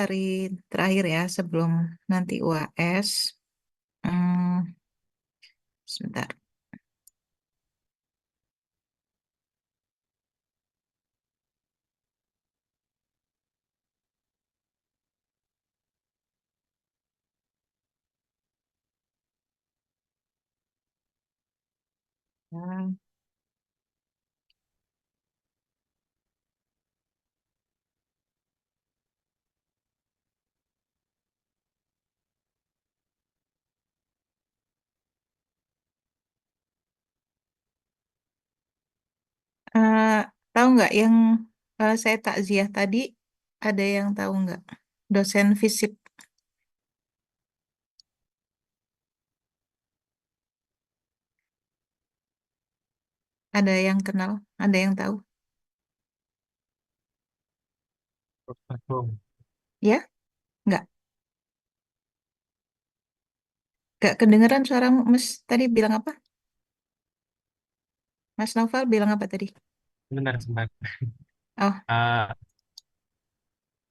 hari terakhir ya sebelum nanti UAS. Hmm, sebentar. Hmm, eh, tahu nggak yang saya takziah tadi? Ada yang tahu nggak? Dosen fisip, ada yang kenal? Ada yang tahu? Agung. Ya? Nggak? Nggak kedengeran suara Mas tadi bilang apa? Mas Novel bilang apa tadi? Sebentar, sebentar. Oh, Eh,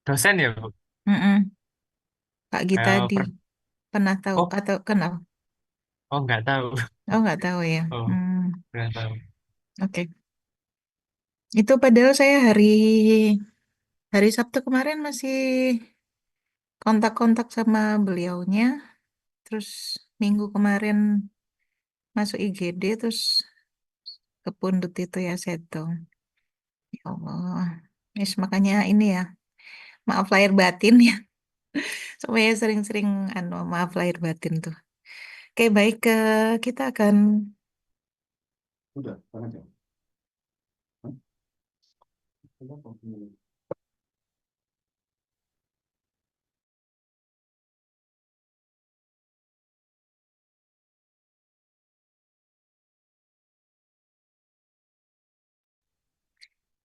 dosen ya, Bu? mm-mm. Kak Gita Eh, di pernah tahu oh, atau kenal? oh nggak tahu. Oh, nggak tahu ya. Oh, Hmm, nggak tahu. oke. Itu padahal saya hari Sabtu kemarin masih kontak-kontak sama beliaunya. Terus minggu kemarin masuk IGD terus kepundut itu ya setong. Ya Allah. Yes, makanya ini ya, maaf lahir batin ya. Supaya sering-sering maaf lahir batin tuh. Oke, baik ke kita akan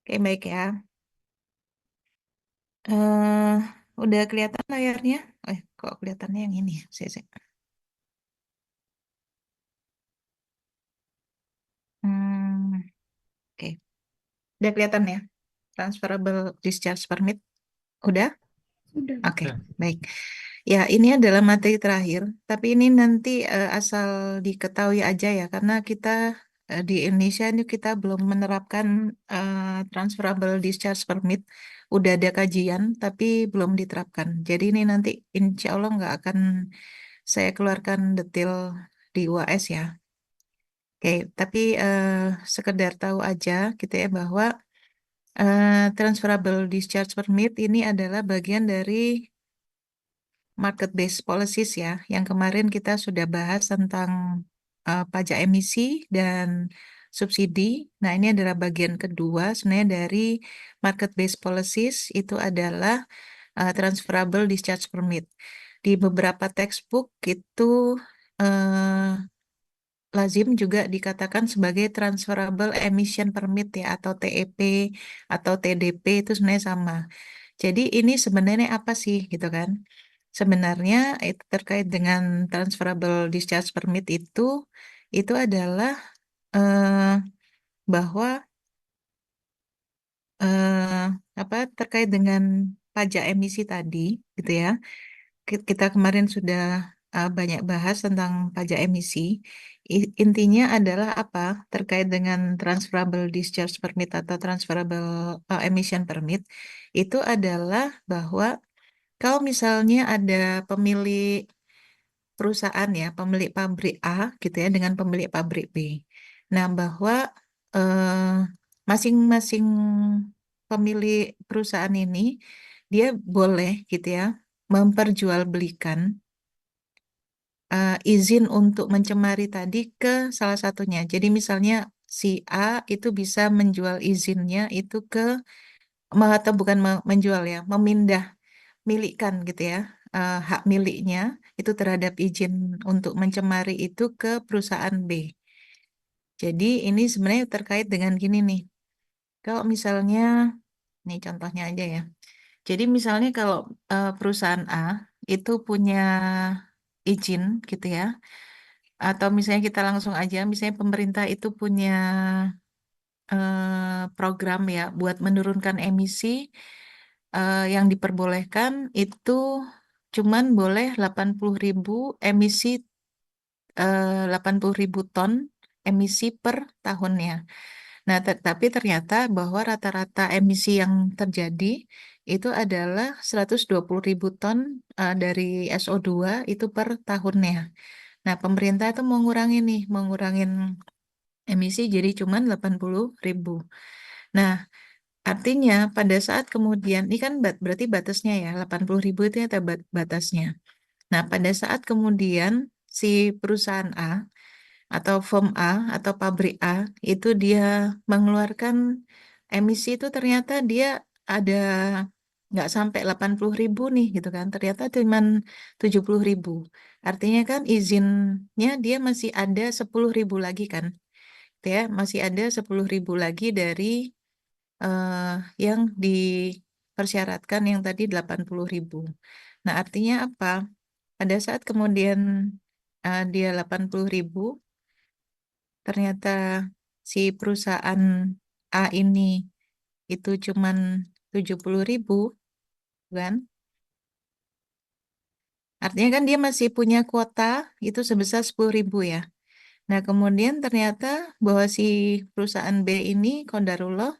oke baik ya. eh Udah kelihatan layarnya? Kok kelihatannya yang ini ya? Hmm, oke. Udah kelihatan ya? Transferable discharge permit. Udah? Udah. Oke, Udah. baik. Ya, ini adalah materi terakhir, tapi ini nanti asal diketahui aja ya, karena kita di Indonesia ini kita belum menerapkan transferable discharge permit. Udah ada kajian, tapi belum diterapkan. Jadi ini nanti insya Allah nggak akan saya keluarkan detail di UAS ya. Oke, tapi sekedar tahu aja gitu ya bahwa transferable discharge permit ini adalah bagian dari market based policies ya, yang kemarin kita sudah bahas tentang pajak emisi dan subsidi. Nah, ini adalah bagian kedua sebenarnya dari market based policies itu adalah transferable discharge permit. Di beberapa textbook itu eh, lazim juga dikatakan sebagai transferable emission permit ya atau TEP atau TDP itu sebenarnya sama. Jadi ini sebenarnya apa sih gitu kan? Sebenarnya itu terkait dengan transferable discharge permit itu adalah eh, bahwa eh, apa terkait dengan pajak emisi tadi gitu ya. Kita kemarin sudah banyak bahas tentang pajak emisi. Intinya adalah apa? Terkait dengan transferable discharge permit atau transferable emission permit itu adalah bahwa kalau misalnya ada pemilik perusahaan ya, pemilik pabrik A gitu ya dengan pemilik pabrik B. Nah, bahwa eh, masing-masing pemilik perusahaan ini dia boleh gitu ya memperjualbelikan izin untuk mencemari tadi ke salah satunya. Jadi misalnya si A itu bisa menjual izinnya itu ke atau bukan menjual ya, memindah milikan gitu ya, hak miliknya itu terhadap izin untuk mencemari itu ke perusahaan B. Jadi ini sebenarnya terkait dengan gini nih. Kalau misalnya, nih contohnya aja ya. Jadi misalnya kalau perusahaan A itu punya izin gitu ya, atau misalnya kita langsung aja, misalnya pemerintah itu punya program ya buat menurunkan emisi yang diperbolehkan itu cuman boleh 80.000 emisi, 80.000 ton emisi per tahunnya. Nah, tapi ternyata bahwa rata-rata emisi yang terjadi itu adalah 120.000 ton dari SO2 itu per tahunnya. Nah, pemerintah itu mengurangin emisi jadi cuman 80.000. Nah, artinya pada saat kemudian, ini kan berarti batasnya ya, 80.000 itu ya batasnya. Nah, pada saat kemudian si perusahaan A atau firm A atau pabrik A itu dia mengeluarkan emisi itu ternyata dia ada nggak sampai 80.000 nih gitu kan. Ternyata cuma 70.000. Artinya kan izinnya dia masih ada 10.000 lagi kan. Ya, masih ada 10.000 lagi dari eh, yang dipersyaratkan yang tadi 80.000. Nah, artinya apa? Pada saat kemudian dia 80.000, ternyata si perusahaan A ini itu cuman 70.000, kan? Artinya kan dia masih punya kuota itu sebesar 10.000 ya. Nah, kemudian ternyata bahwa si perusahaan B ini, Qadarullah,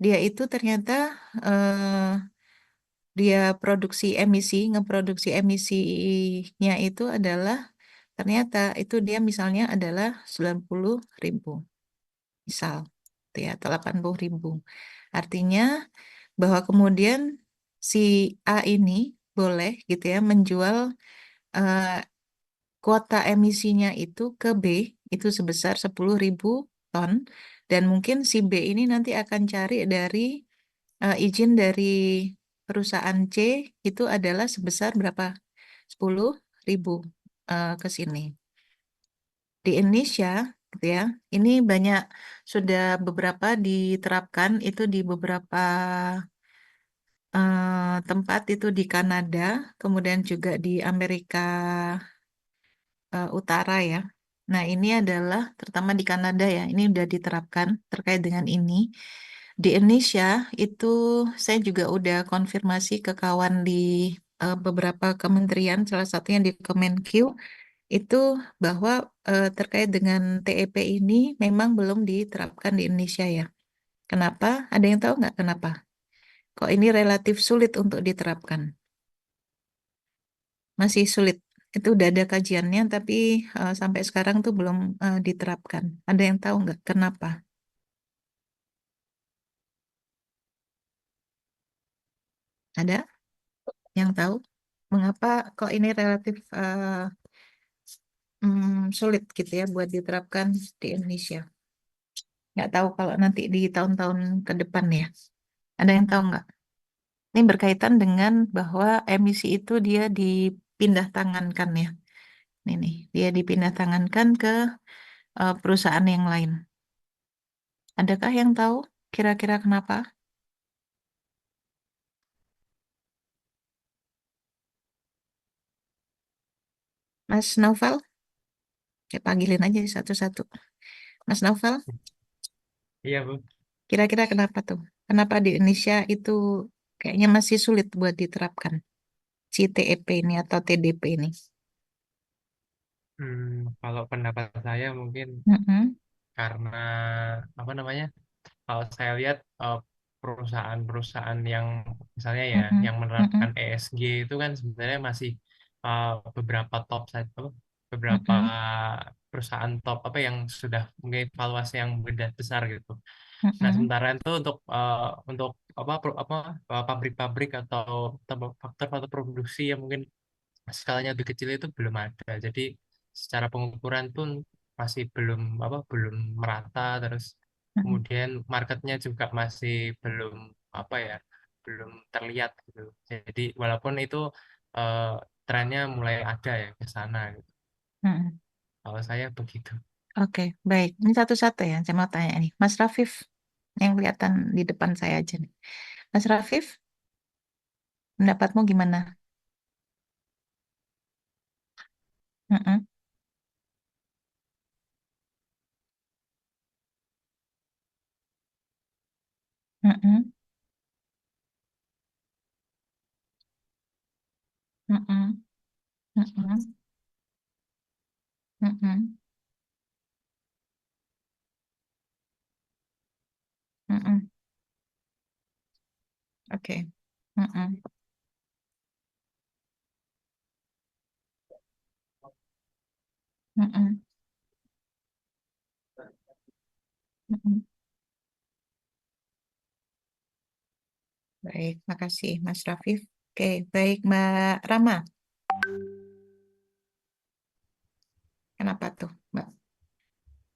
dia itu ternyata dia ngeproduksi emisinya itu adalah ternyata itu dia misalnya adalah 90.000, misal, gitu ya, atau 80.000. Artinya bahwa kemudian si A ini boleh gitu ya menjual eh, kuota emisinya itu ke B itu sebesar 10.000 ton dan mungkin si B ini nanti akan cari dari izin dari perusahaan C itu adalah sebesar berapa? 10.000 ke sini. Di Indonesia, gitu ya, ini banyak sudah beberapa diterapkan itu di beberapa tempat itu di Kanada, kemudian juga di Amerika Utara ya. Nah, ini adalah terutama di Kanada ya, ini udah diterapkan terkait dengan ini. Di Indonesia itu saya juga udah konfirmasi ke kawan di beberapa kementerian, salah satunya di Kemenq, itu bahwa terkait dengan TEP ini memang belum diterapkan di Indonesia ya. Kenapa? Ada yang tahu nggak kenapa? Kok ini relatif sulit untuk diterapkan? Masih sulit. Itu udah ada kajiannya, tapi sampai sekarang tuh belum diterapkan. Ada yang tahu nggak kenapa? Ada yang tahu? Mengapa kok ini relatif sulit gitu ya buat diterapkan di Indonesia? Nggak tahu kalau nanti di tahun-tahun ke depan ya. Ada yang tahu nggak? Ini berkaitan dengan bahwa emisi itu dia dipindah tangankan ya. Ini nih, dia dipindah tangankan ke perusahaan yang lain. Adakah yang tahu kira-kira kenapa? Mas Naufal? Saya panggilin aja satu-satu. Mas Naufal, Iya, Bu. kira-kira kenapa tuh? Kenapa di Indonesia itu kayaknya masih sulit buat diterapkan si TEP ini atau TDP ini? Kalau pendapat saya mungkin Mm-mm, karena apa namanya? Kalau saya lihat perusahaan-perusahaan yang misalnya ya mm-mm, yang menerapkan mm-mm, ESG itu kan sebenarnya masih beberapa top saja, beberapa mm-mm, perusahaan top apa yang sudah memiliki valuasi yang besar gitu. Nah, mm-mm, sementara itu untuk apa pabrik-pabrik atau faktor-faktor produksi yang mungkin skalanya lebih kecil itu belum ada. Jadi secara pengukuran pun masih belum merata. Terus mm-mm, kemudian marketnya juga masih belum apa ya belum terlihat gitu. Jadi walaupun itu eh, trennya mulai ada ya ke sana gitu. mm-mm. Kalau saya begitu. Oke, baik. Ini satu-satu ya, saya mau tanya nih. Mas Rafif, yang kelihatan di depan saya aja nih. Mas Rafif, pendapatmu gimana? Mm-mm, mm-mm, Mm-mm. Mm-mm. Mm-mm. Mm-mm. Oke. Mm-mm. Mm-mm. Mm-mm. Baik, makasih Mas Rafif. Oke, baik Mbak Rama. Kenapa tuh, Mbak?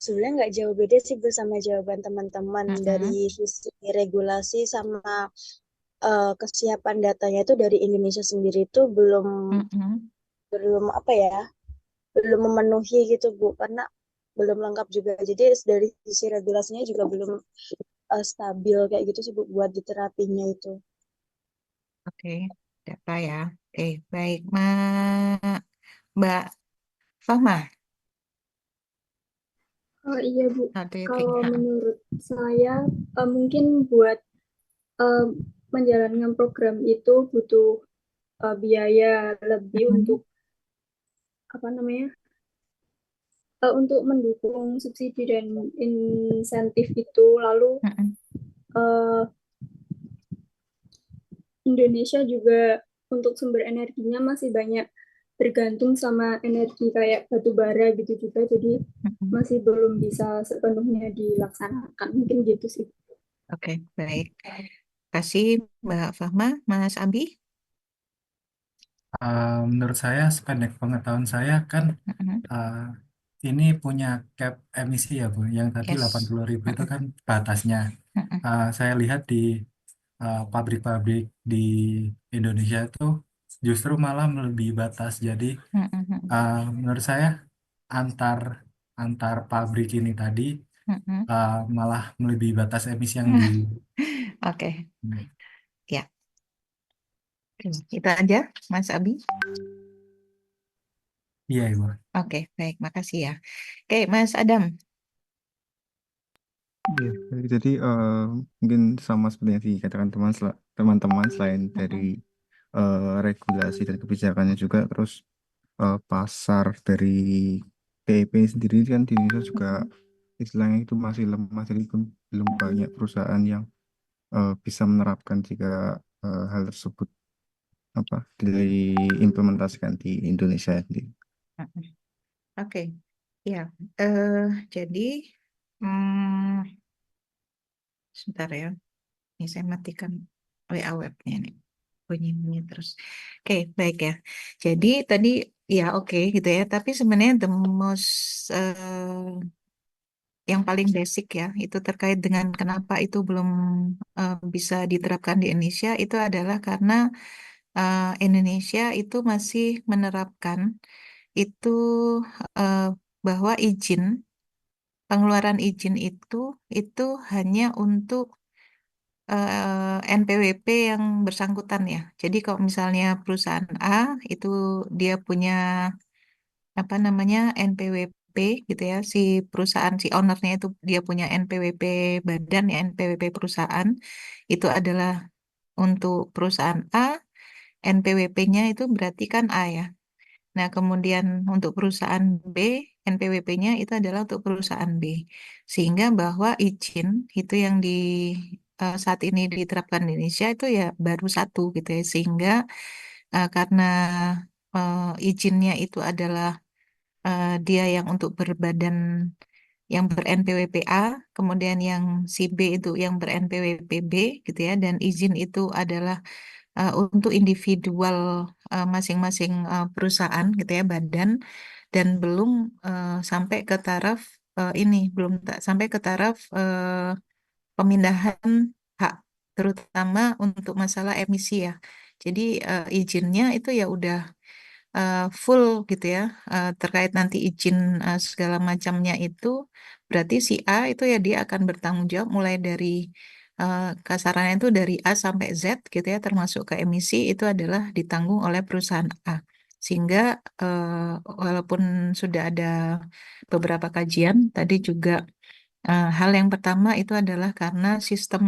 Sebenarnya nggak jauh beda sih Bu sama jawaban teman-teman dari Mm-mm. sisi regulasi sama kesiapan datanya itu dari Indonesia sendiri itu belum Mm-mm. belum apa ya belum memenuhi gitu Bu karena belum lengkap juga jadi dari sisi regulasinya juga belum stabil kayak gitu sih Bu buat diterapinya itu. Oke, data ya. Oke, baik Mbak Fahma. Oh iya Bu, How do you think? kalau Ha. menurut saya mungkin buat eh, menjalankan program itu butuh biaya lebih untuk Mm-mm. apa namanya untuk mendukung subsidi dan insentif itu. Lalu Mm-mm. eh, Indonesia juga untuk sumber energinya masih banyak bergantung sama energi kayak batu bara gitu juga, jadi Mm-mm. masih belum bisa sepenuhnya dilaksanakan. Mungkin gitu sih. Oke, baik. Kasih Mbak Fahma, Mas Abi. Menurut saya, sependek pengetahuan saya kan Mm-mm. uh, ini punya cap emisi ya Bu. Yang tadi Yes. 80.000 itu Mm-mm. kan batasnya. Mm-mm. Saya lihat di pabrik-pabrik di Indonesia itu justru malah melebihi batas. Jadi Mm-mm. menurut saya antar antar pabrik ini tadi Mm-mm. malah melebihi batas emisi yang di. Oke, ya. Itu aja, Mas Abi. Iya Ibu. Oke, baik. Makasih ya. Oke, Mas Adam. Iya, baik. Jadi mungkin sama seperti yang dikatakan teman-teman selain dari Mm-mm. regulasi dan kebijakannya juga, terus pasar dari PIP sendiri kan di Indonesia juga Mm-mm. istilahnya itu masih lemah, jadi belum banyak perusahaan yang bisa menerapkan jika hal tersebut apa diimplementasikan di Indonesia sendiri. Mm-mm. Oke, ya. eh jadi, hmm, sebentar ya. Ini saya matikan WA webnya nih. Bunyi-bunyi terus. Oke, baik ya. Jadi tadi ya oke gitu ya. Tapi sebenarnya the most yang paling basic ya, itu terkait dengan kenapa itu belum bisa diterapkan di Indonesia itu adalah karena Indonesia itu masih menerapkan itu eh, bahwa pengeluaran izin itu hanya untuk NPWP yang bersangkutan ya. Jadi kalau misalnya perusahaan A itu dia punya apa namanya NPWP gitu ya, si perusahaan si ownernya itu dia punya NPWP badan ya, NPWP perusahaan itu adalah untuk perusahaan A, NPWP-nya itu berarti kan A ya. Nah, kemudian untuk perusahaan B, NPWP-nya itu adalah untuk perusahaan B. Sehingga bahwa izin itu yang saat ini diterapkan di Indonesia itu ya baru satu gitu ya. Sehingga karena izinnya itu adalah dia yang untuk berbadan yang ber-NPWP-A, kemudian yang si B itu yang ber-NPWP-B gitu ya. Dan izin itu adalah untuk individual masing-masing perusahaan gitu ya badan dan belum sampai ke taraf sampai ke taraf pemindahan hak terutama untuk masalah emisi ya. Jadi izinnya itu ya udah full gitu ya. Terkait nanti izin segala macamnya itu berarti si A itu ya dia akan bertanggung jawab mulai dari kasarannya itu dari A sampai Z gitu ya termasuk ke emisi itu adalah ditanggung oleh perusahaan A. Sehingga walaupun sudah ada beberapa kajian tadi juga hal yang pertama itu adalah karena sistem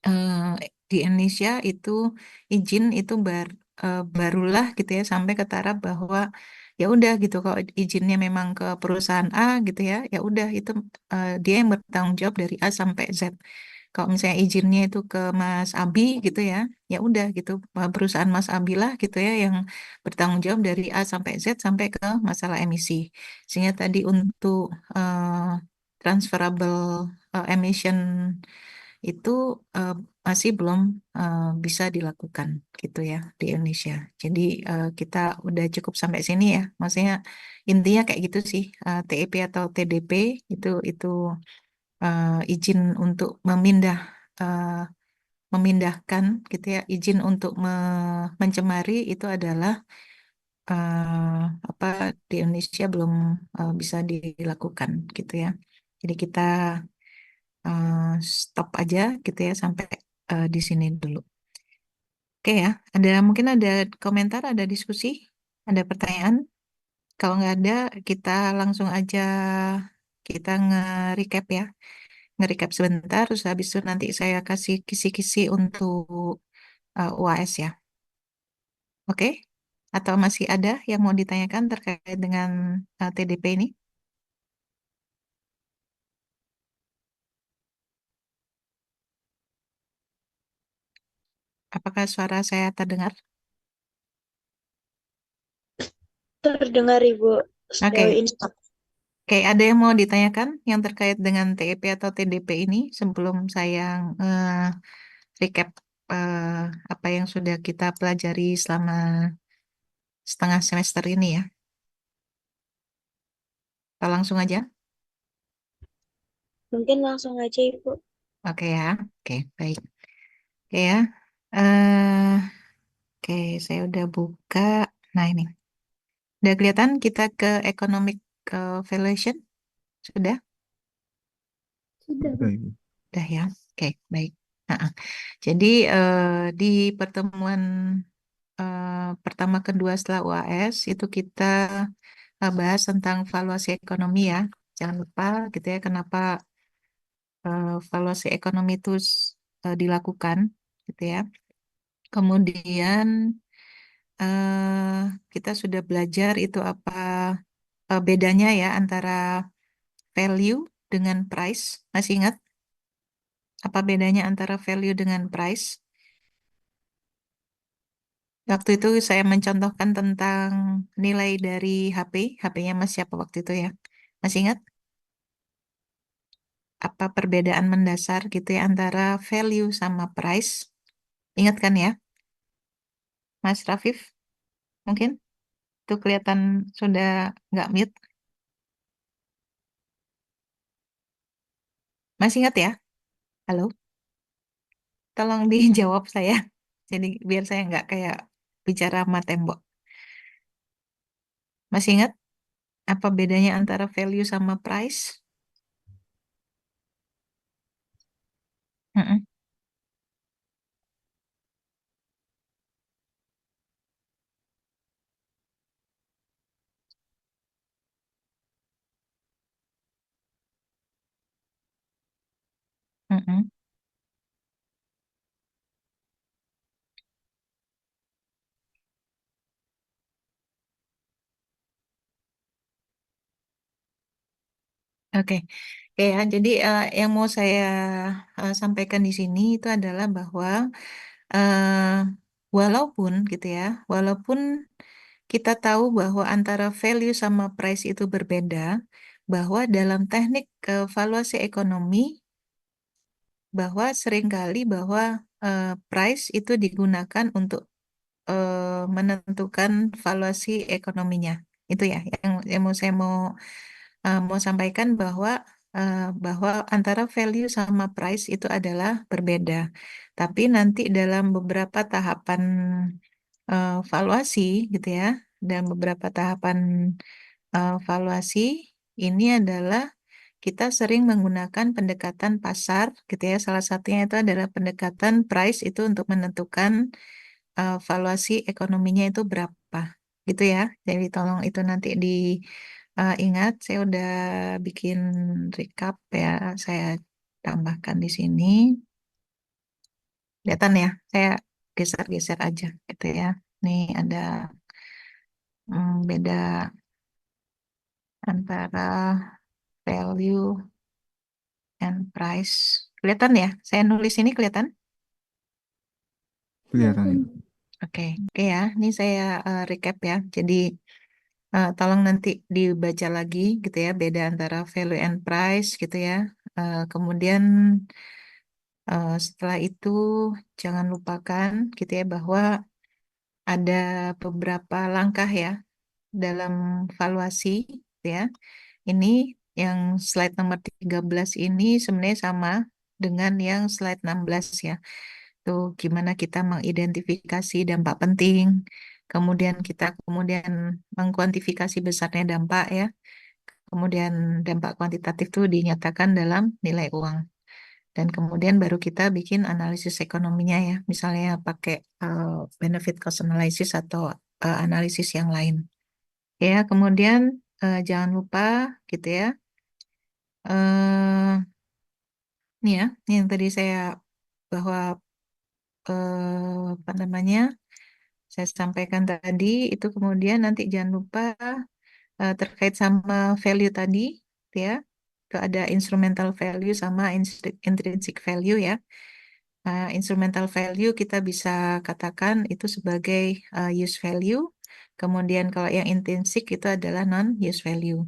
eh, di Indonesia itu izin itu barulah gitu ya sampai ke taraf bahwa ya udah gitu kalau izinnya memang ke perusahaan A gitu ya, ya udah itu dia yang bertanggung jawab dari A sampai Z. Kalau misalnya izinnya itu ke Mas Abi gitu ya, ya udah gitu perusahaan Mas Abi lah gitu ya yang bertanggung jawab dari A sampai Z sampai ke masalah emisi. Sehingga tadi untuk transferable emission itu eh, masih belum bisa dilakukan gitu ya di Indonesia. Jadi kita udah cukup sampai sini ya. Maksudnya intinya kayak gitu sih. TEP atau TDP itu izin untuk eh, memindahkan gitu ya. Izin untuk mencemari itu adalah apa di Indonesia belum bisa dilakukan gitu ya. Jadi kita stop aja gitu ya sampai di sini dulu. Oke ya, mungkin ada komentar, ada diskusi, ada pertanyaan. Kalau nggak ada, kita langsung aja kita nge-recap ya, nge-recap sebentar. Terus habis itu nanti saya kasih kisi-kisi untuk UAS ya. Oke? Atau masih ada yang mau ditanyakan terkait dengan TDP ini? Apakah suara saya terdengar? Terdengar Ibu sejauh Oke. ini. Oke, ada yang mau ditanyakan yang terkait dengan TEP atau TDP ini sebelum saya recap eh, apa yang sudah kita pelajari selama setengah semester ini ya. Kita langsung aja. Mungkin langsung aja Ibu. Oke ya. Oke, baik. Oke ya. eh oke, saya udah buka. Nah, ini. Udah kelihatan kita ke economic valuation? Sudah? Sudah, Bu. Baik. Udah ya. Oke, baik. Nah, jadi di pertemuan pertama kedua setelah UAS itu kita bahas tentang valuasi ekonomi ya. Jangan lupa gitu ya kenapa valuasi ekonomi itu dilakukan gitu ya. Kemudian kita sudah belajar itu apa bedanya ya antara value dengan price. Masih ingat apa bedanya antara value dengan price? Waktu itu saya mencontohkan tentang nilai dari HP, HP-nya Mas siapa waktu itu ya? Masih ingat? Apa perbedaan mendasar gitu ya antara value sama price? Ingat kan ya, Mas Rafif? Mungkin itu kelihatan sudah nggak mute. Masih ingat ya? Halo, tolong dijawab saya. Jadi biar saya nggak kayak bicara sama tembok. Masih ingat apa bedanya antara value sama price? Mm-mm, mm-mm. Oke, Oke ya. Jadi yang mau saya sampaikan di sini itu adalah bahwa eh, walaupun gitu ya, walaupun kita tahu bahwa antara value sama price itu berbeda, bahwa dalam teknik valuasi ekonomi, bahwa seringkali bahwa price itu digunakan untuk menentukan valuasi ekonominya. Itu ya, yang mau sampaikan bahwa antara value sama price itu adalah berbeda. Tapi nanti dalam beberapa tahapan valuasi gitu ya, dan beberapa tahapan valuasi ini adalah kita sering menggunakan pendekatan pasar gitu ya. Salah satunya itu adalah pendekatan price itu untuk menentukan valuasi ekonominya itu berapa gitu ya. Jadi tolong itu nanti diingat. Saya udah bikin recap ya. Saya tambahkan di sini. Kelihatan ya, saya geser-geser aja gitu ya. Nih ada beda antara value and price. Kelihatan ya? Saya nulis ini kelihatan? Kelihatan Ibu. Oke, oke ya. Ini saya recap ya. Jadi tolong nanti dibaca lagi gitu ya, beda antara value and price gitu ya. Kemudian setelah itu jangan lupakan gitu ya bahwa ada beberapa langkah ya dalam valuasi gitu ya. Ini yang slide nomor 13 ini sebenarnya sama dengan yang slide 16 ya. Tuh gimana kita mengidentifikasi dampak penting, kemudian mengkuantifikasi besarnya dampak ya. Kemudian dampak kuantitatif itu dinyatakan dalam nilai uang. Dan kemudian baru kita bikin analisis ekonominya ya, misalnya pakai benefit cost analysis atau analisis yang lain. Ya, kemudian jangan lupa gitu ya. eh Ini ya, ini yang tadi saya bahwa apa namanya saya sampaikan tadi itu kemudian nanti jangan lupa terkait sama value tadi, gitu ya. Itu ada instrumental value sama intrinsic value ya. Instrumental value kita bisa katakan itu sebagai use value. Kemudian kalau yang intrinsic itu adalah non-use value.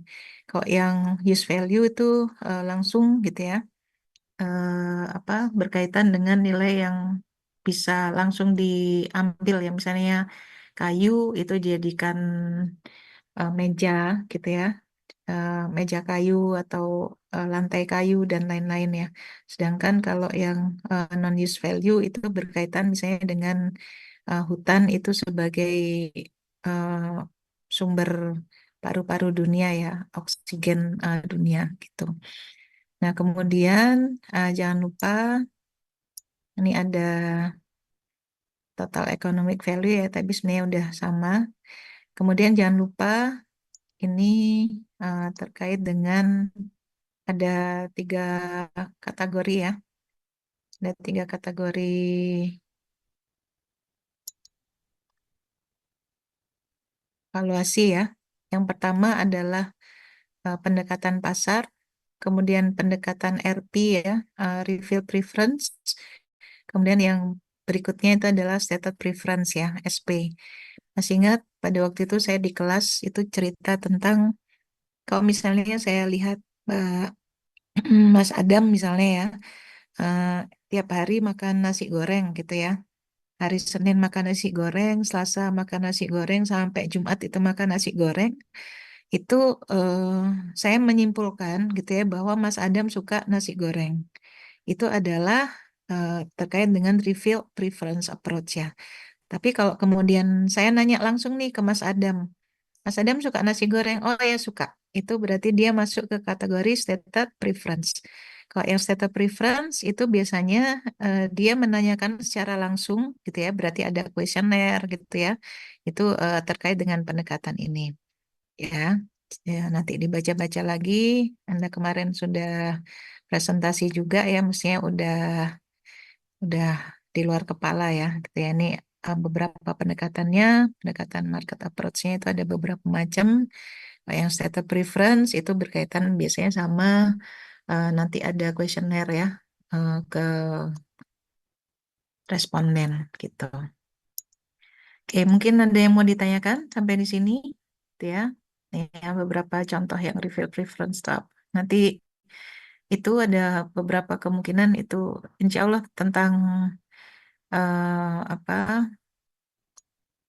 Kalau yang use value itu langsung gitu ya, apa berkaitan dengan nilai yang bisa langsung diambil ya, misalnya kayu itu dijadikan meja gitu ya, meja kayu atau lantai kayu dan lain-lain ya. Sedangkan kalau yang non-use value itu berkaitan misalnya dengan hutan itu sebagai eh, sumber paru-paru dunia ya, oksigen dunia gitu. Nah, kemudian jangan lupa ini ada total economic value ya, tapi sebenarnya udah sama. Kemudian jangan lupa ini terkait dengan ada 3 kategori ya. Ada 3 kategori valuasi ya. Yang pertama adalah pendekatan pasar, kemudian pendekatan RP ya, reveal preference. Kemudian yang berikutnya itu adalah stated preference ya, SP. Masih ingat pada waktu itu saya di kelas itu cerita tentang kalau misalnya saya lihat Mas Adam misalnya ya, eh, tiap hari makan nasi goreng gitu ya. Hari Senin makan nasi goreng, Selasa makan nasi goreng, sampai Jumat itu makan nasi goreng. Itu saya menyimpulkan gitu ya bahwa Mas Adam suka nasi goreng. Itu adalah terkait dengan reveal preference approach ya. Tapi kalau kemudian saya nanya langsung nih ke Mas Adam suka nasi goreng? Oh ya suka. Itu berarti dia masuk ke kategori stated preference. Kalau yang stated preference itu biasanya dia menanyakan secara langsung gitu ya, berarti ada kuesioner gitu ya. Itu terkait dengan pendekatan ini. Ya, ya nanti dibaca-baca lagi. Anda kemarin sudah presentasi juga ya, mestinya udah di luar kepala ya. Gitu ya. Ini beberapa pendekatannya, pendekatan market approach-nya itu ada beberapa macam. Yang stated preference itu berkaitan biasanya sama nanti ada kuesioner ya ke responden gitu. Oke, mungkin ada yang mau ditanyakan sampai di sini, gitu ya. Ini ya, beberapa contoh yang reveal preference tab. Nanti itu ada beberapa kemungkinan itu insya Allah tentang apa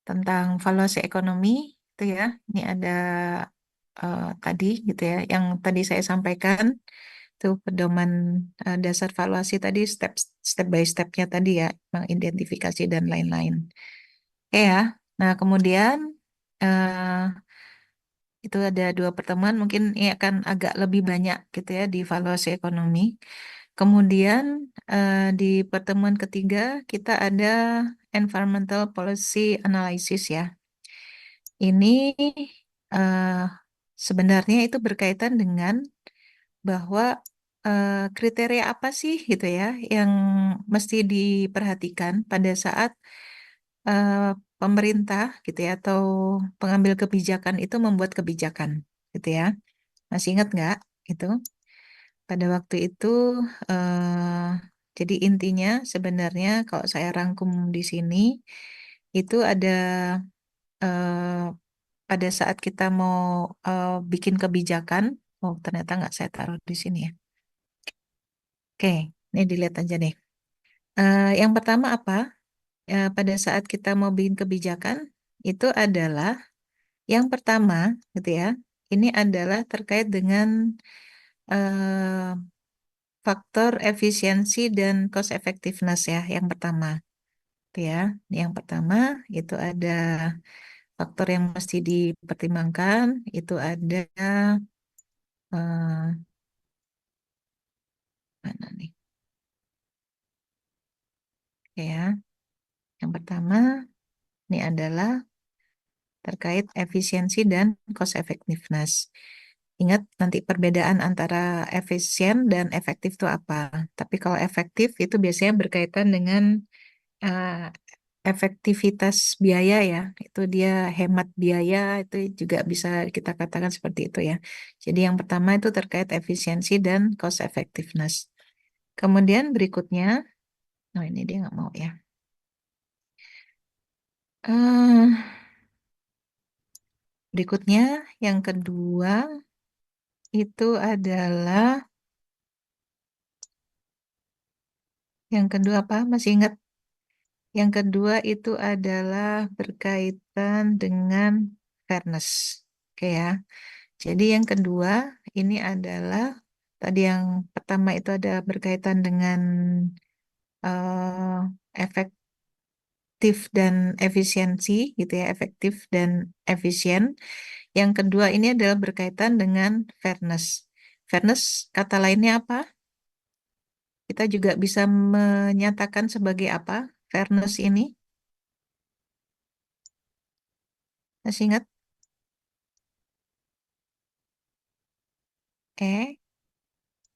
tentang valuasi ekonomi itu ya. Ini ada tadi gitu ya, yang tadi saya sampaikan itu pedoman dasar valuasi tadi step by stepnya tadi ya, mengidentifikasi dan lain-lain. Oke ya. Nah kemudian eh, itu ada 2 pertemuan, mungkin ini akan agak lebih banyak gitu ya di valuasi ekonomi. Kemudian di pertemuan ketiga kita ada environmental policy analysis ya. Ini eh, sebenarnya itu berkaitan dengan bahwa kriteria apa sih gitu ya yang mesti diperhatikan pada saat pemerintah gitu ya atau pengambil kebijakan itu membuat kebijakan gitu ya. Masih ingat nggak itu? Pada waktu itu jadi intinya sebenarnya kalau saya rangkum di sini itu ada eh, pada saat kita mau bikin kebijakan, oh ternyata nggak saya taruh di sini ya. Oke, ini dilihat aja deh. Yang pertama apa? Pada saat kita mau bikin kebijakan itu adalah yang pertama, gitu ya. Ini adalah terkait dengan eh, faktor efisiensi dan cost effectiveness ya. Yang pertama, gitu ya. Yang pertama itu ada faktor yang mesti dipertimbangkan. Itu ada eh, mana nih? Oke ya. Yang pertama ini adalah terkait efisiensi dan cost effectiveness. Ingat nanti perbedaan antara efisien dan efektif itu apa. Tapi kalau efektif itu biasanya berkaitan dengan eh, efektivitas biaya ya. Itu dia hemat biaya, itu juga bisa kita katakan seperti itu ya. Jadi yang pertama itu terkait efisiensi dan cost effectiveness. Kemudian berikutnya, oh ini dia nggak mau ya. Eh, Berikutnya yang kedua itu adalah yang kedua apa? Masih ingat? Yang kedua itu adalah berkaitan dengan fairness. Oke ya. Jadi yang kedua ini adalah tadi yang pertama itu ada berkaitan dengan efektif dan efisiensi gitu ya, efektif dan efisien. Yang kedua ini adalah berkaitan dengan fairness. Fairness kata lainnya apa? Kita juga bisa menyatakan sebagai apa? Fairness ini. Masih ingat?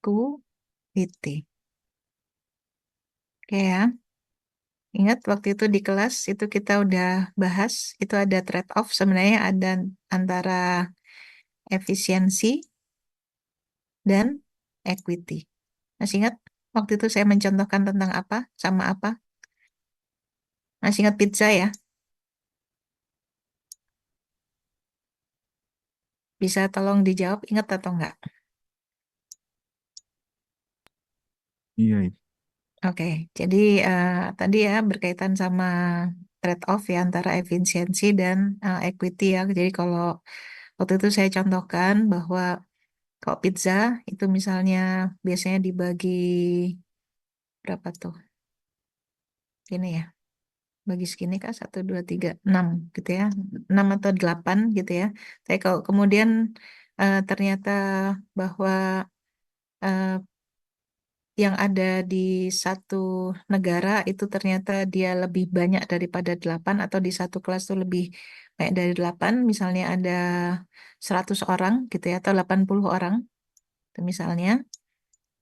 Equity. Oke ya. Ingat waktu itu di kelas itu kita udah bahas, itu ada trade-off sebenarnya ada antara efisiensi dan equity. Masih ingat waktu itu saya mencontohkan tentang apa sama apa? Masih ingat pizza ya? Bisa tolong dijawab, ingat atau enggak? Iya, iya. Oke, jadi tadi ya berkaitan sama trade-off ya antara efisiensi dan equity ya. Jadi kalau waktu itu saya contohkan bahwa kalau pizza itu misalnya biasanya dibagi berapa tuh? Ini ya, bagi segini kah? 1, 2, 3, 6 gitu ya. 6 atau 8 gitu ya. Tapi kalau kemudian ternyata bahwa eh, yang ada di satu negara itu ternyata dia lebih banyak daripada 8 atau di satu kelas itu lebih banyak dari 8, misalnya ada 100 orang gitu ya atau 80 orang itu misalnya.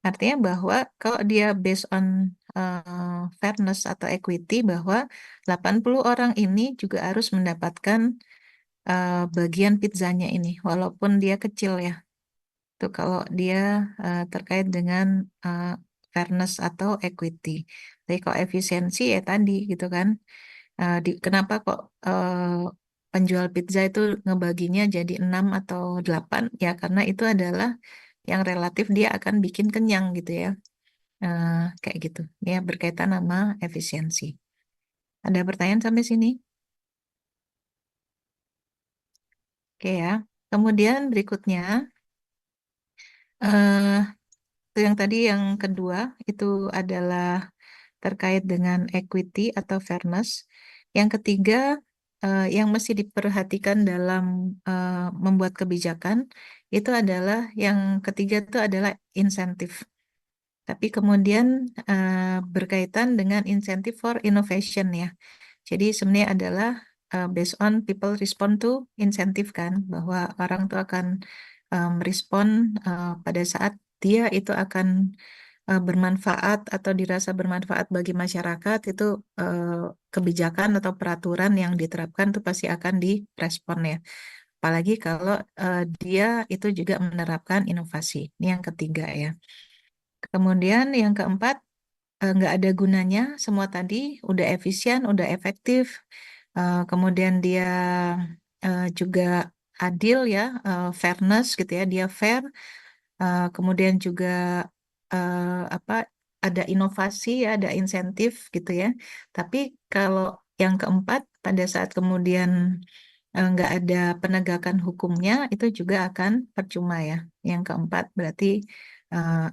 Artinya bahwa kalau dia based on fairness atau equity bahwa 80 orang ini juga harus mendapatkan bagian pizzanya ini walaupun dia kecil ya. Itu kalau dia terkait dengan eh, fairness atau equity. Tapi kalau efisiensi ya tadi gitu kan. Kenapa kok penjual pizza itu ngebaginya jadi 6 atau 8? Ya karena itu adalah yang relatif dia akan bikin kenyang gitu ya. Eh, Kayak gitu. Ya berkaitan sama efisiensi. Ada pertanyaan sampai sini? Oke ya. Kemudian berikutnya, eh itu yang tadi yang kedua itu adalah terkait dengan equity atau fairness. Yang ketiga, yang mesti diperhatikan dalam membuat kebijakan itu adalah yang ketiga itu adalah insentif. Tapi kemudian berkaitan dengan insentif for innovation ya. Jadi sebenarnya adalah based on people respond to insentif kan, bahwa orang tuh akan merespon pada saat dia itu akan bermanfaat atau dirasa bermanfaat bagi masyarakat itu kebijakan atau peraturan yang diterapkan itu pasti akan direspon ya. Apalagi kalau dia itu juga menerapkan inovasi. Ini yang ketiga ya. Kemudian yang keempat, nggak ada gunanya semua tadi, udah efisien, udah efektif, kemudian dia juga adil ya, fairness gitu ya, dia fair, kemudian juga apa, ada inovasi ya, ada insentif gitu ya. Tapi kalau yang keempat, pada saat kemudian nggak ada penegakan hukumnya, itu juga akan percuma ya. Yang keempat berarti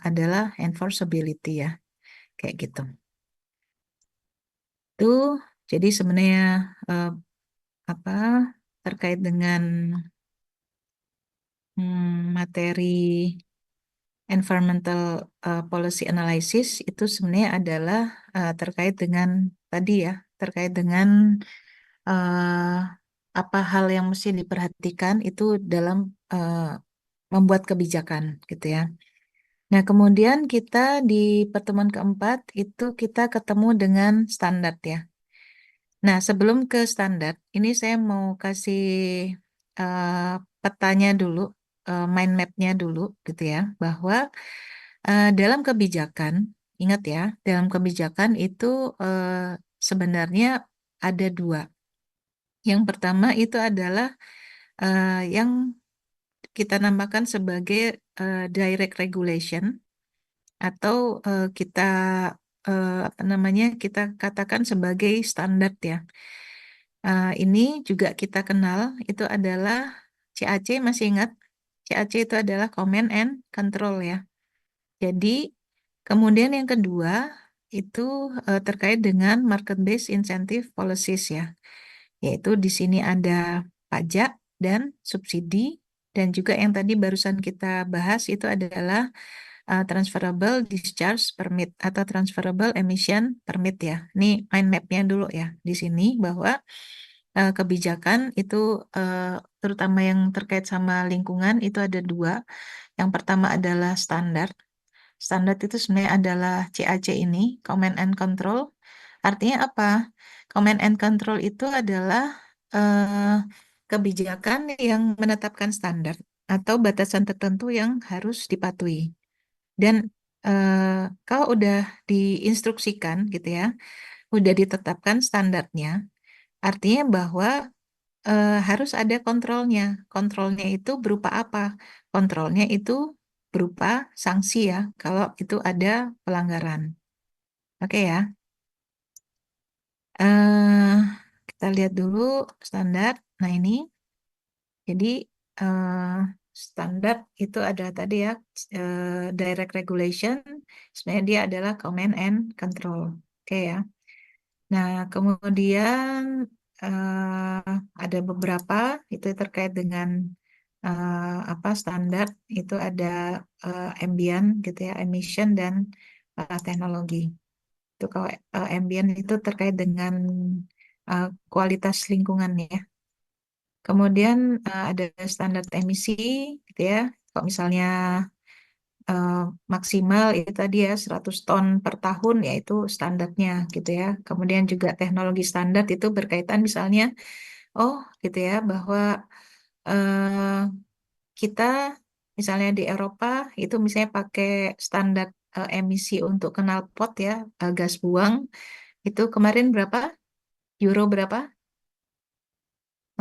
adalah enforceability ya, kayak gitu. Itu jadi sebenarnya eh, apa terkait dengan materi environmental policy analysis itu sebenarnya adalah terkait dengan tadi ya, terkait dengan eh, apa hal yang mesti diperhatikan itu dalam membuat kebijakan gitu ya. Nah, kemudian kita di pertemuan keempat itu kita ketemu dengan standar ya. Nah, sebelum ke standar, ini saya mau kasih eh, petanya dulu, mind map-nya dulu gitu ya, bahwa dalam kebijakan, ingat ya, dalam kebijakan itu eh, sebenarnya ada dua. Yang pertama itu adalah yang kita namakan sebagai direct regulation atau kita apa namanya kita katakan sebagai standar ya. Ini juga kita kenal itu adalah CAC, masih ingat? CAC itu adalah Command and Control ya. Jadi kemudian yang kedua itu terkait dengan market-based incentive policies ya. Yaitu di sini ada pajak dan subsidi dan juga yang tadi barusan kita bahas itu adalah transferable discharge permit atau transferable emission permit ya. Ini mind map-nya dulu ya di sini bahwa kebijakan itu eh, terutama yang terkait sama lingkungan itu ada dua. Yang pertama adalah standar. Standar itu sebenarnya adalah CAC ini, Command and Control. Artinya apa? Command and Control itu adalah eh, kebijakan yang menetapkan standar atau batasan tertentu yang harus dipatuhi. Dan kalau udah diinstruksikan gitu ya, udah ditetapkan standarnya, artinya bahwa harus ada kontrolnya. Kontrolnya itu berupa apa? Kontrolnya itu berupa sanksi ya, kalau itu ada pelanggaran. Oke ya. eh kita lihat dulu standar. Nah ini, jadi eh, standar itu ada tadi ya, direct regulation. Sebenarnya dia adalah command and control. Oke ya. Nah, kemudian ada beberapa itu terkait dengan apa standar itu ada ambient gitu ya, emission dan teknologi. Itu kalau ambient itu terkait dengan kualitas lingkungan ya. Kemudian ada standar emisi gitu ya. Kalau misalnya eh, maksimal itu tadi ya 100 ton per tahun ya itu standarnya gitu ya. Kemudian juga teknologi standar itu berkaitan misalnya oh gitu ya bahwa eh, kita misalnya di Eropa itu misalnya pakai standar emisi untuk knalpot ya, gas buang itu kemarin berapa? Euro berapa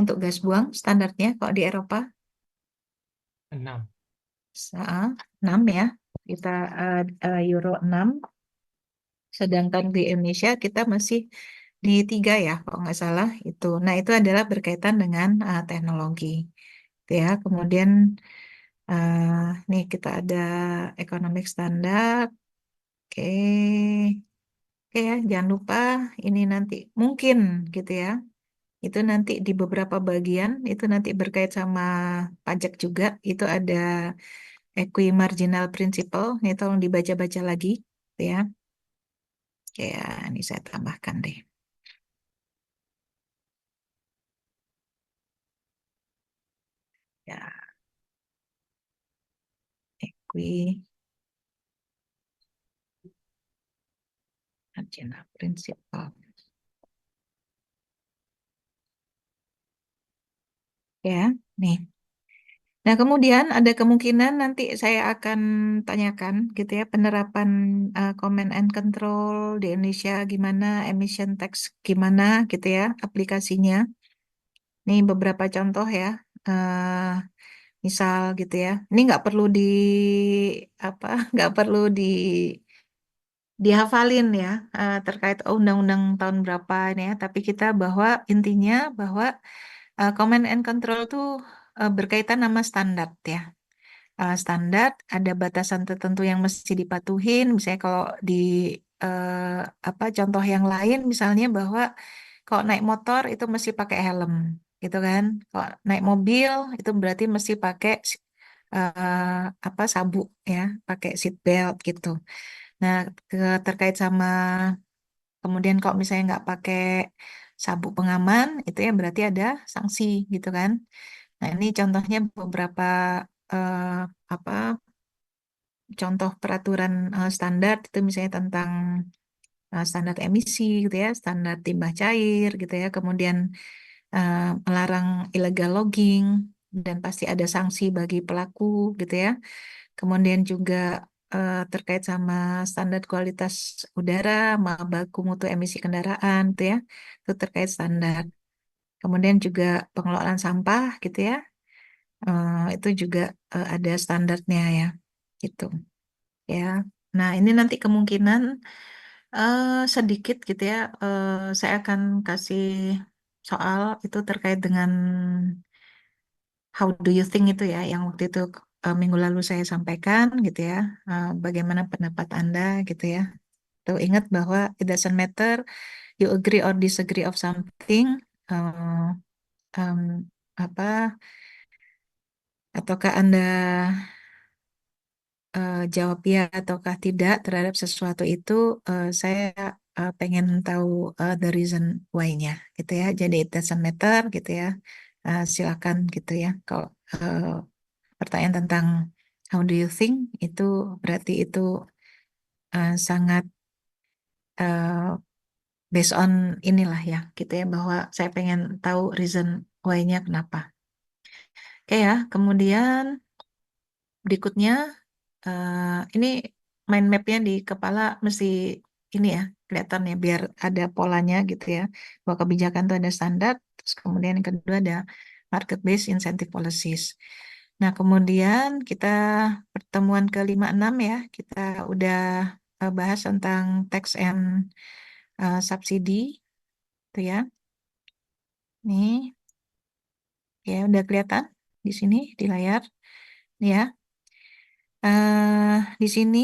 untuk gas buang standarnya kalau di Eropa? 6. 6 ya. Kita Euro 6. Sedangkan di Indonesia kita masih di 3 ya, kalau nggak salah itu. Nah, itu adalah berkaitan dengan teknologi. Gitu ya. Kemudian nih kita ada economic standard. Oke. Oke ya, jangan lupa ini nanti mungkin gitu ya. Itu nanti di beberapa bagian itu nanti berkait sama pajak juga. Itu ada equimarginal principle. Ini tolong dibaca-baca lagi, gitu ya. Ya, ini saya tambahkan deh. Ya, equi Cina Principle. Ya, nih. Nah, kemudian ada kemungkinan nanti saya akan tanyakan gitu ya penerapan command and control di Indonesia gimana, emission tax gimana gitu ya aplikasinya. Nih beberapa contoh ya. eh misal gitu ya. Ini nggak perlu di apa, nggak perlu dihafalin ya terkait undang-undang tahun berapa ini ya. Tapi kita bahwa intinya bahwa command and control tuh berkaitan sama standar ya. Standar, ada batasan tertentu yang mesti dipatuhin. Misalnya kalau di eh, apa contoh yang lain, misalnya bahwa kalau naik motor itu mesti pakai helm, gitu kan? Kalau naik mobil itu berarti mesti pakai apa sabuk ya, pakai seat belt gitu. Nah, terkait sama kemudian kalau misalnya nggak pakai sabuk pengaman, itu ya berarti ada sanksi gitu kan? Nah, ini contohnya beberapa eh, apa contoh peraturan standar itu misalnya tentang standar emisi gitu ya, standar limbah cair gitu ya, kemudian melarang illegal logging dan pasti ada sanksi bagi pelaku gitu ya. Kemudian juga terkait sama standar kualitas udara, baku mutu emisi kendaraan gitu ya, itu terkait standar. Kemudian juga pengelolaan sampah gitu ya, itu juga ada standarnya ya, gitu. Ya, nah ini nanti kemungkinan sedikit gitu ya, saya akan kasih soal itu terkait dengan how do you think itu ya, yang waktu itu minggu lalu saya sampaikan gitu ya, bagaimana pendapat Anda gitu ya. Tuh ingat bahwa it doesn't matter you agree or disagree of something, eh, em, apa, ataukah Anda jawab ya ataukah tidak terhadap sesuatu itu, saya pengen tahu the reason why-nya gitu ya. Jadi it doesn't matter gitu ya. Silakan gitu ya. Kalau eh, pertanyaan tentang how do you think itu berarti itu sangat based on inilah ya gitu ya, bahwa saya pengen tahu reason why-nya kenapa. Oke ya. Kemudian berikutnya, ini mind map-nya di kepala mesti ini ya kelihatan ya biar ada polanya gitu ya, bahwa kebijakan itu ada standar, terus kemudian yang kedua ada market based incentive policies. Nah, kemudian kita pertemuan ke 5, 6 ya, kita udah bahas tentang tax and subsidi tuh ya. Nih ya udah kelihatan di sini di layar. Nih ya. Di sini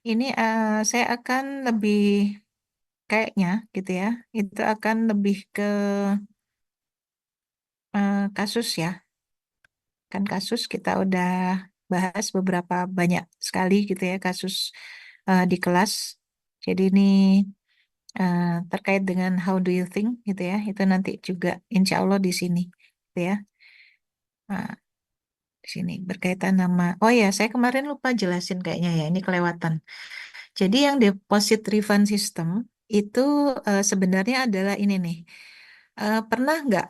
ini saya akan lebih kayaknya gitu ya, itu akan lebih ke kasus ya. Kan kasus kita udah bahas beberapa banyak sekali gitu ya kasus di kelas. Jadi ini terkait dengan how do you think gitu ya, itu nanti juga insya Allah di sini gitu ya. Nah, di sini berkaitan nama, oh ya saya kemarin lupa jelasin kayaknya ya, ini kelewatan. Jadi yang deposit refund system itu sebenarnya adalah ini nih. Pernah nggak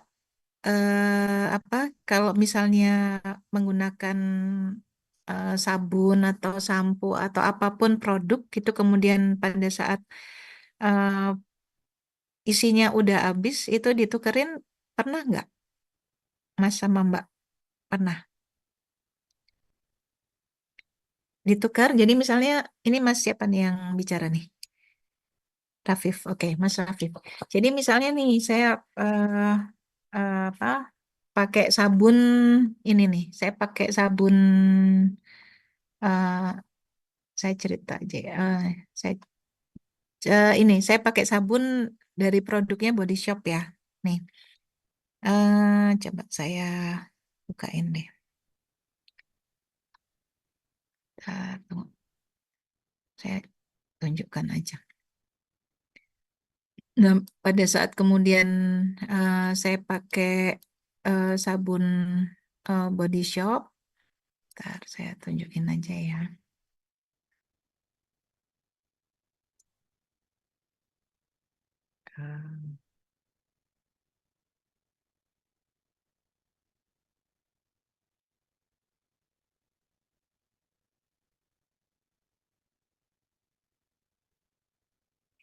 apa kalau misalnya menggunakan sabun atau sampo atau apapun produk gitu kemudian pada saat eh, isinya udah habis itu ditukerin, pernah nggak Mas sama Mbak? Pernah ditukar. Jadi misalnya ini Mas siapa nih yang bicara nih? Rafif, oke, Mas Rafif. Jadi misalnya nih saya apa pakai sabun ini nih, saya pakai sabun eh, saya cerita aja. Ya. Saya ini saya pakai sabun dari produknya Body Shop ya. Nih, coba saya bukain deh. Tunggu, saya tunjukkan aja. Nah, pada saat kemudian saya pakai sabun Body Shop, ntar saya tunjukin aja ya. Ah,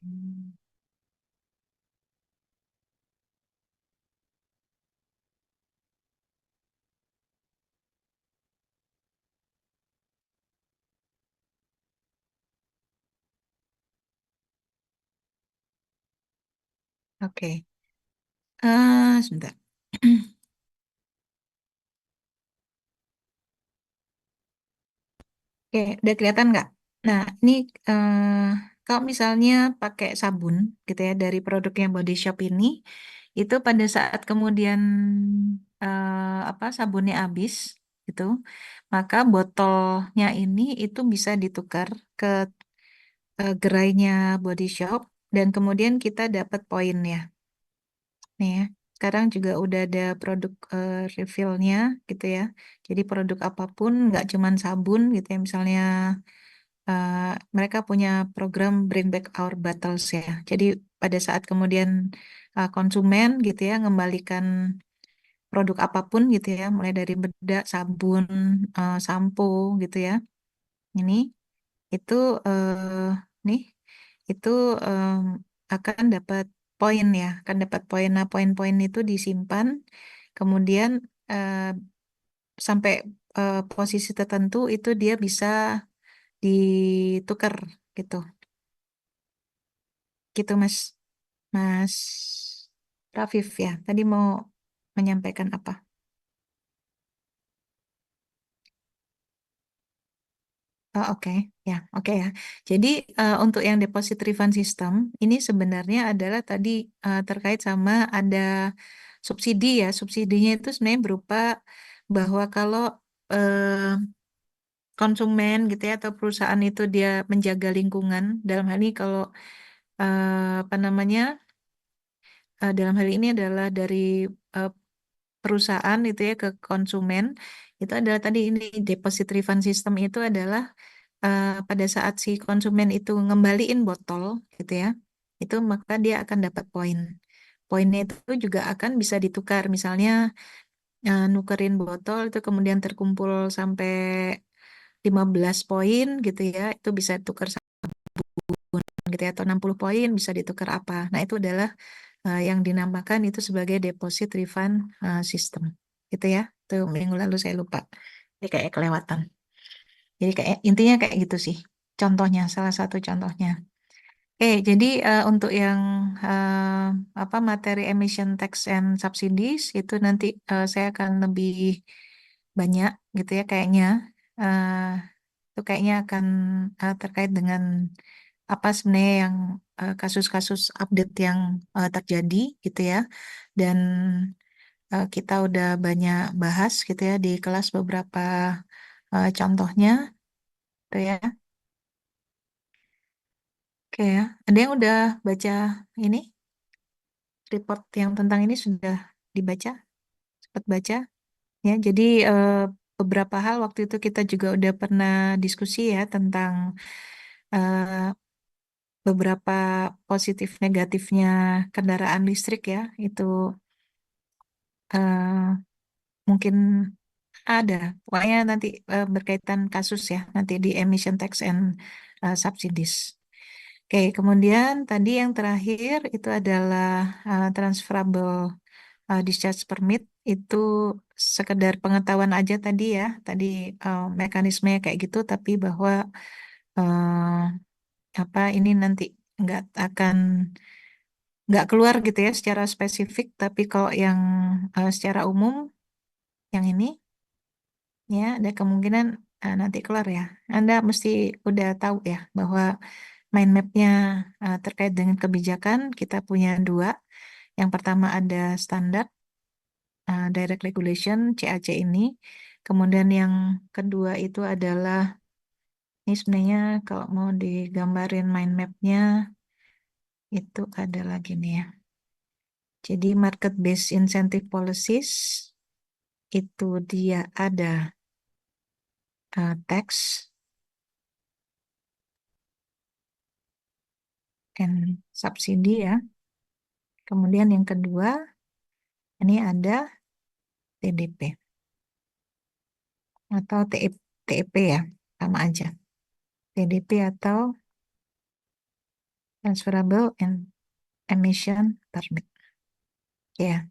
hmm, Oke. Sebentar. Oke, udah kelihatan nggak? Nah, ini kalau misalnya pakai sabun gitu ya dari produknya Body Shop ini, itu pada saat kemudian apa sabunnya habis gitu, maka botolnya ini itu bisa ditukar ke gerainya Body Shop dan kemudian kita dapat poin ya. Nih ya. Sekarang juga udah ada produk refillnya gitu ya. Jadi produk apapun nggak cuman sabun gitu ya. Misalnya eh, mereka punya program Bring Back Our Bottles ya. Jadi pada saat kemudian konsumen gitu ya ngembalikan produk apapun gitu ya, mulai dari bedak, sabun, sampo gitu ya. Ini itu nih itu em, akan dapat poin ya, akan dapat poin. Nah, poin-poin itu disimpan, kemudian eh, sampai posisi tertentu itu dia bisa ditukar gitu. Gitu Mas. Mas Rafif ya. Tadi mau menyampaikan apa? Oh, oke, ya, oke ya. Jadi untuk yang deposit refund system ini sebenarnya adalah tadi terkait sama ada subsidi ya. Subsidinya itu sebenarnya berupa bahwa kalau eh, konsumen gitu ya atau perusahaan itu dia menjaga lingkungan, dalam hal ini kalau apa namanya, dalam hal ini adalah dari eh, perusahaan itu ya ke konsumen, itu adalah tadi ini deposit refund system itu adalah pada saat si konsumen itu ngembaliin botol gitu ya, itu maka dia akan dapat poin. Poinnya itu juga akan bisa ditukar, misalnya nukerin botol itu kemudian terkumpul sampai 15 poin gitu ya, itu bisa tukar sabun gitu ya, atau 60 poin bisa ditukar apa. Nah, itu adalah yang dinamakan itu sebagai deposit refund system. Gitu ya. Itu minggu lalu saya lupa. Ini kayak kelewatan. Jadi kayak intinya kayak gitu sih. Contohnya, salah satu contohnya. Jadi untuk yang apa materi emission tax and subsidies itu nanti saya akan lebih banyak gitu ya kayaknya. Eh, itu kayaknya akan terkait dengan apa sebenarnya yang kasus-kasus update yang terjadi gitu ya. Dan kita udah banyak bahas gitu ya di kelas beberapa contohnya gitu ya. Oke ya. Ada yang udah baca ini report yang tentang ini sudah dibaca, sempat baca ya. Jadi beberapa hal waktu itu kita juga udah pernah diskusi ya tentang eh, beberapa positif negatifnya kendaraan listrik ya. Itu eh, mungkin ada, pokoknya nanti berkaitan kasus ya, nanti di emission tax and subsidies. Oke, kemudian tadi yang terakhir itu adalah transferable discharge permit. Itu sekedar pengetahuan aja tadi ya, tadi mekanismenya kayak gitu, tapi bahwa apa ini nanti nggak akan nggak keluar gitu ya secara spesifik, tapi kalau yang secara umum yang ini ya ada kemungkinan nanti keluar ya. Anda mesti udah tahu ya bahwa mind map-nya terkait dengan kebijakan kita punya dua. Yang pertama ada standar direct regulation CAC ini. Kemudian yang kedua itu adalah ini sebenarnya kalau mau digambarin mind map-nya itu ada lagi nih ya. Jadi market based incentive policies itu dia ada tax and subsidi ya. Kemudian yang kedua, ini ada TDP atau TEP ya, sama aja. TDP atau Transferable Emission Permit. Ya,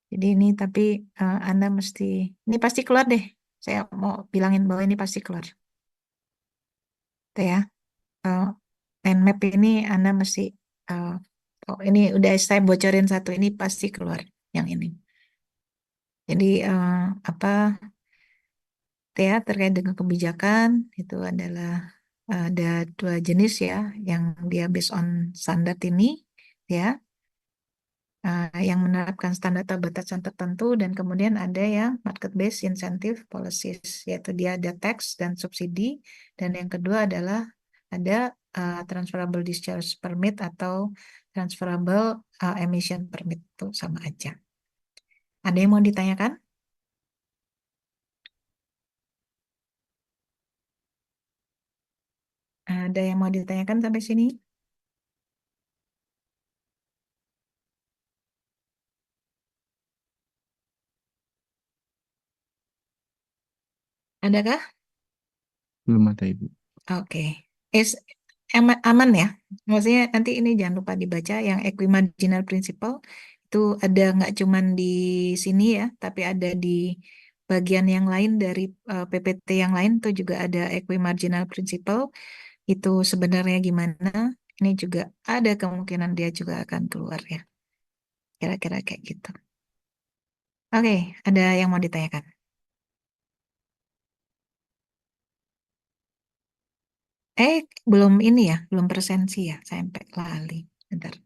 jadi ini tapi Anda mesti, ini pasti keluar deh. Saya mau bilangin bahwa ini pasti keluar. Tuh ya, map ini Anda mesti, uh, oh ini udah saya bocorin satu, ini pasti keluar yang ini. Jadi apa ya terkait dengan kebijakan itu adalah ada dua jenis ya, yang dia based on standar ini ya, yang menerapkan standar atau batasan tertentu, dan kemudian ada yang market based incentive policies, yaitu dia ada tax dan subsidi, dan yang kedua adalah ada transferable discharge permit atau transferable emission permit, itu sama aja. Ada yang mau ditanyakan? Ada yang mau ditanyakan sampai sini? Adakah? Belum ada Ibu. Oke. Aman ya? Maksudnya nanti ini jangan lupa dibaca yang equimarginal principle, itu ada nggak cuman di sini ya, tapi ada di bagian yang lain dari PPT yang lain tuh juga ada equimarginal principle. Itu sebenarnya gimana? Ini juga ada kemungkinan dia juga akan keluar ya. Kira-kira kayak gitu. Oke, ada yang mau ditanyakan? Belum ini ya, belum presensi ya, sampai lali. Bentar.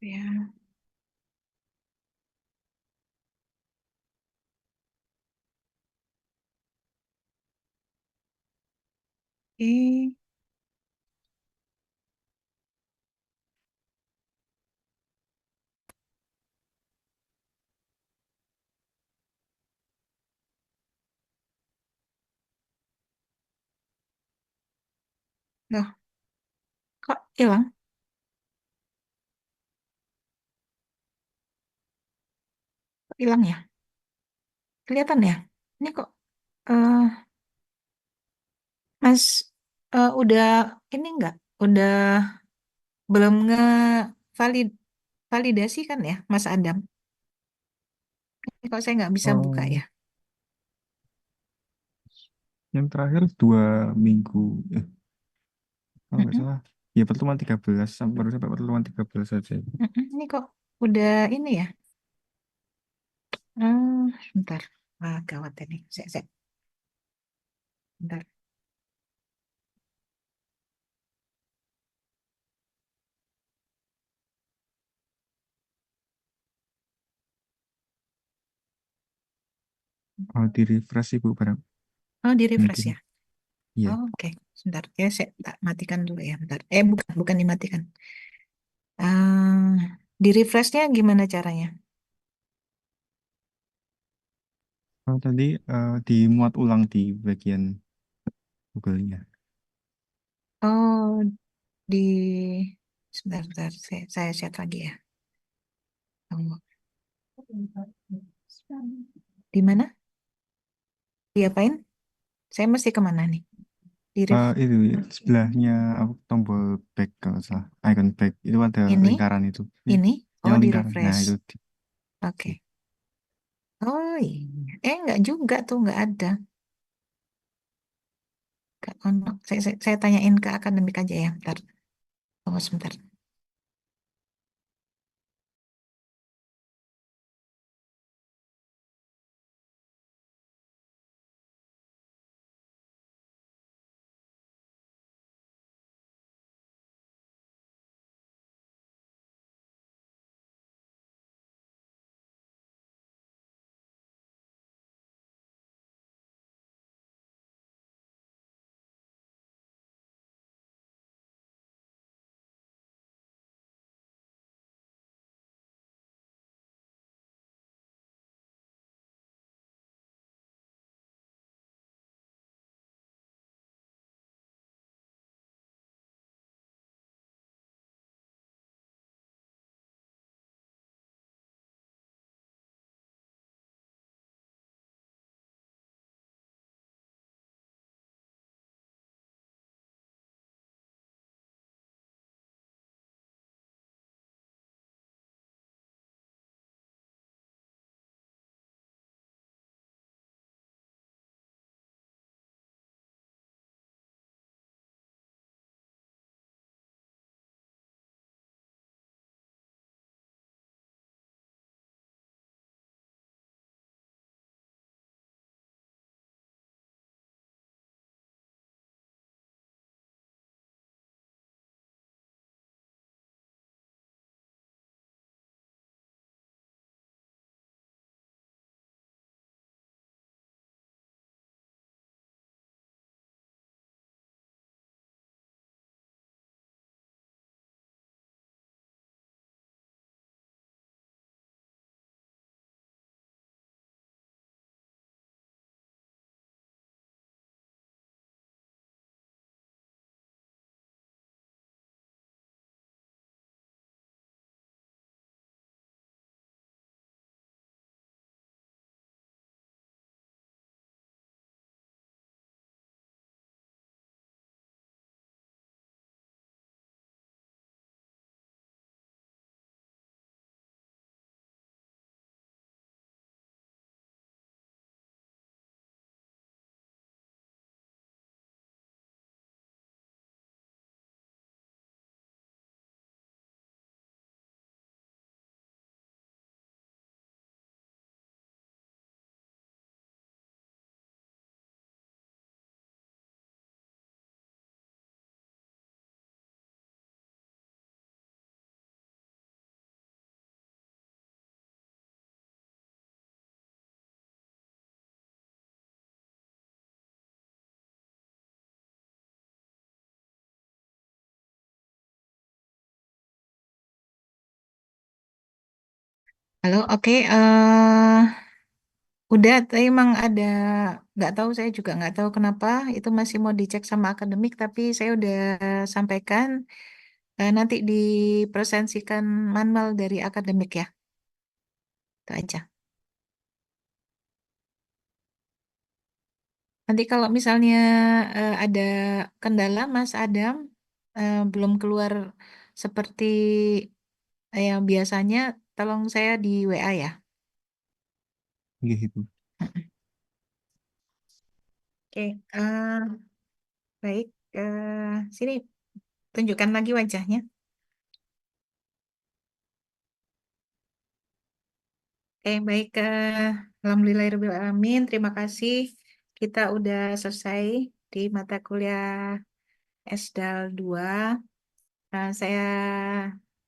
Ya. Oke. Loh, kok hilang? Kok hilang ya? Kelihatan ya? Ini kok eh Mas udah ini enggak? Udah belum valid validasi kan ya, Mas Adam? Ini kok saya nggak bisa buka Oh, ya? yang terakhir 2 minggu. Kalau nggak Mm-mm, salah. Ya pertemuan 13 baru sampai pertemuan 13 saja. mm-mm. Ini kok udah ini ya? Bentar. Wah, gawat ini. Bentar. Oh, di refresh Ibu barang. Oh, di refresh Mungkin. ya? Iya. Oh, oke. Sebentar. Ya, saya tak matikan dulu ya. Bentar. Bukan dimatikan. Di refreshnya gimana caranya? Oh, tadi dimuat ulang di bagian Google-nya. Oh, di sebentar, saya chat lagi ya. Oh. Di mana? Diapain? Saya mesti kemana nih? Di Itu ya, sebelahnya apa, tombol back kalau nggak salah. Icon back itu ada ini, lingkaran itu. ini. Yang Oh, di lingkaran. Nah, refresh. itu Oke. Oh iya. Nggak juga tuh, nggak ada. Nggak ono. Saya tanyain ke akademik aja ya. Bentar. Tunggu sebentar. Halo, oke. Udah, tapi emang ada, nggak tahu, saya juga nggak tahu kenapa itu masih mau dicek sama akademik, tapi saya udah sampaikan nanti dipresensikan manual dari akademik ya, itu aja. Nanti kalau misalnya ada kendala, Mas Adam belum keluar seperti yang biasanya, tolong saya di WA ya. Gitu. Oke, baik. Sini, tunjukkan lagi wajahnya. Oke, baik. Alhamdulillahirrahmanirrahim. Terima kasih. Kita udah selesai di mata kuliah SDAL 2. Saya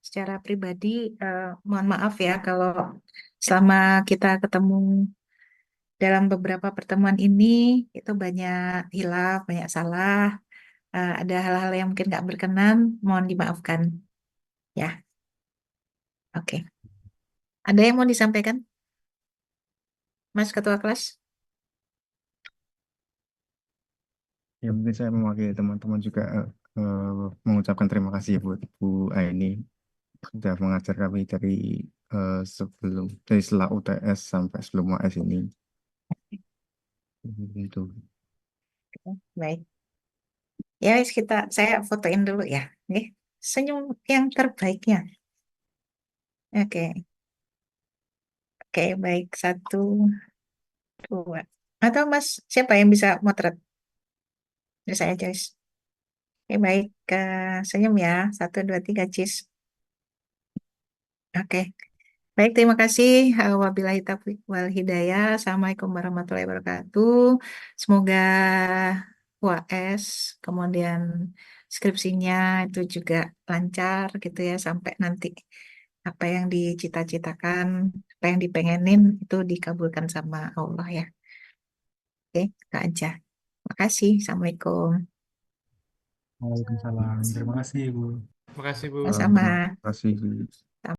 secara pribadi mohon maaf ya kalau selama kita ketemu dalam beberapa pertemuan ini itu banyak hilaf, banyak salah, ada hal-hal yang mungkin nggak berkenan, mohon dimaafkan ya. Oke. Ada yang mau disampaikan, Mas Ketua Kelas? Ya mungkin saya mewakili teman-teman juga eh, mengucapkan terima kasih ya buat Bu Aini sudah mengajar kami dari setelah UTS sampai sebelum UAS ini. Itu. Baik. Ya, wis saya fotoin dulu ya. Oke. Senyum yang terbaiknya. Oke. Oke, baik. Satu, dua. Atau Mas, siapa yang bisa motret? Ya, saya, Joyce. Oke, baik. Senyum ya. Satu, dua, tiga, cheese. Oke. Baik, terima kasih. Wabillahi taufiq wal hidayah. Assalamualaikum warahmatullahi wabarakatuh. Semoga UAS, kemudian skripsinya itu juga lancar gitu ya, sampai nanti apa yang dicita-citakan, apa yang dipengenin itu dikabulkan sama Allah ya. Oke, itu aja. Makasih. Assalamualaikum. Waalaikumsalam. Terima kasih, Bu. Terima kasih Bu. Sama-sama. Terima kasih.